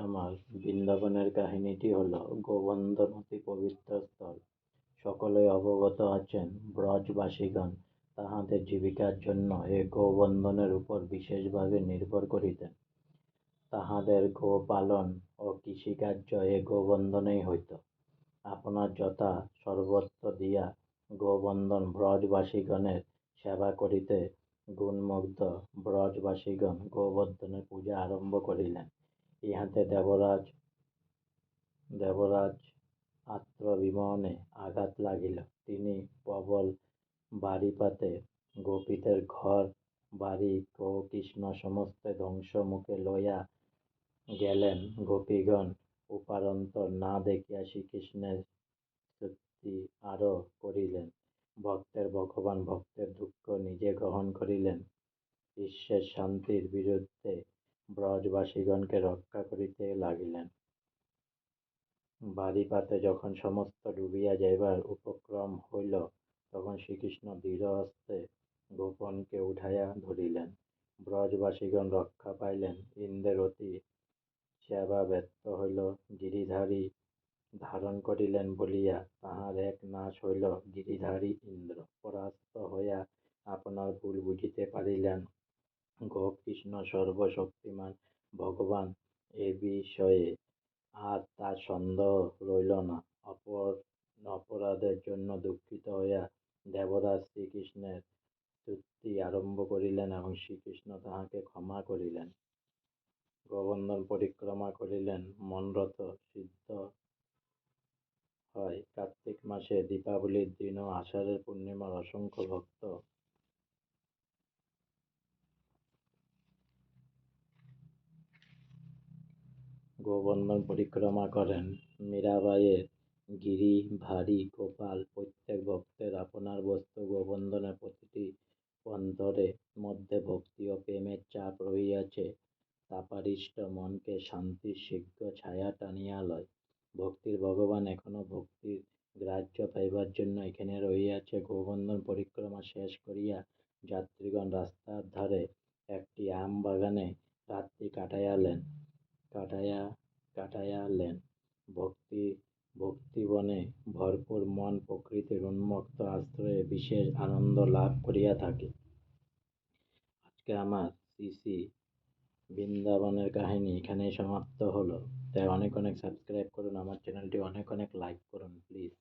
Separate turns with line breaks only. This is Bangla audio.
আমার বৃন্দাবনের কাহিনীটি হল গোবর্ধন অতি পবিত্র স্থল। সকলেই অবগত আছেন, ব্রজবাসীগণ তাহাদের জীবিকার জন্য এ গোবর্ধনের উপর বিশেষভাবে নির্ভর করিতেন। তাহাদের গোপালন ও কৃষিকার্য এ গোবর্ধনেই হইত। আপনার যথা সর্বস্ব দিয়া গোবর্ধন ব্রজবাসীগণের সেবা করিতে গুণমুগ্ধ ব্রজবাসীগণ গোবর্ধনের পূজা আরম্ভ করিলেন। ইহাতে দেবরাজ আত্মবিমনে আঘাত লাগিল। তিনি প্রবল বাড়িপাতে গোপীদের ঘর বাড়ি ও কৃষ্ণ সমস্ত ধ্বংস মুখে লইয়া গেলেন। গোপীগণ উপারন্তর না দেখিয়া শ্রীকৃষ্ণের স্তুতি আরো করিলেন। ভক্তের ভগবান ভক্তের দুঃখ নিজে গ্রহণ করিলেন। ঈশ্বর শান্তির বিরুদ্ধে ব্রজবাসীগণকে রক্ষা করিতে লাগিলেন। বাড়িপাতে যখন সমস্ত ডুবিয়া যাইবার উপক্রম হইল, তখন শ্রীকৃষ্ণ দৃঢ় হস্তে গোপনকে উঠাইয়া ধরিলেন। ব্রজবাসীগণ রক্ষা পাইলেন। ইন্দ্রের অতি সেবা ব্যর্থ হইল। গিরিধারী ধারণ করিলেন বলিয়া তাহার এক নাশ হইল। গিরিধারী ইন্দ্র পরাস্ত হইয়া আপনার ভুল বুঝিতে পারিলেন। কৃষ্ণ সর্বশক্তিমান ভগবান, এ বিষয়ে আর তার সন্দেহ রইল না। অপরাধের জন্য দুঃখিত হইয়া দেবরাজ শ্রীকৃষ্ণের স্তুতি আরম্ভ করিলেন এবং শ্রীকৃষ্ণ তাহাকে ক্ষমা করিলেন। গোবর্ধন পরিক্রমা করিলেন। মনরথ সিদ্ধ হয়। কার্তিক মাসে দীপাবলির দিন ও আষাঢ়ের পূর্ণিমার অসংখ্য ভক্ত গোবর্ধন পরিক্রমা করেন। মীরাবাইয়ের গিরিধারী গোপাল প্রত্যেক ভক্তের আপনার বস্তু। গোবর্ধনের প্রতিটি অন্তরের মধ্যে ভক্তি ও প্রেমের চাপ রহিয়াছে। তাপারিষ্ট মনকে শান্তির শীঘ্র ছায়া টানিয়া লয়। ভক্তির ভগবান এখনো ভক্তির গ্রাহ্য পাইবার জন্য এখানে রহিয়াছে। গোবর্ধন পরিক্রমা শেষ করিয়া যাত্রীগণ রাস্তার ধারে একটি আম বাগানে রাত্রি কাটাইলেন। ভক্তিবনে ভরপুর মন প্রকৃতির উন্মুক্ত আশ্রয়ে বিশেষ আনন্দ লাভ করিয়া থাকে। আজকে আমার শ্রী বৃন্দাবনের কাহিনী এখানেই সমাপ্ত হলো। তাই অনেক সাবস্ক্রাইব করুন আমার চ্যানেলটি, অনেক লাইক করুন প্লিজ।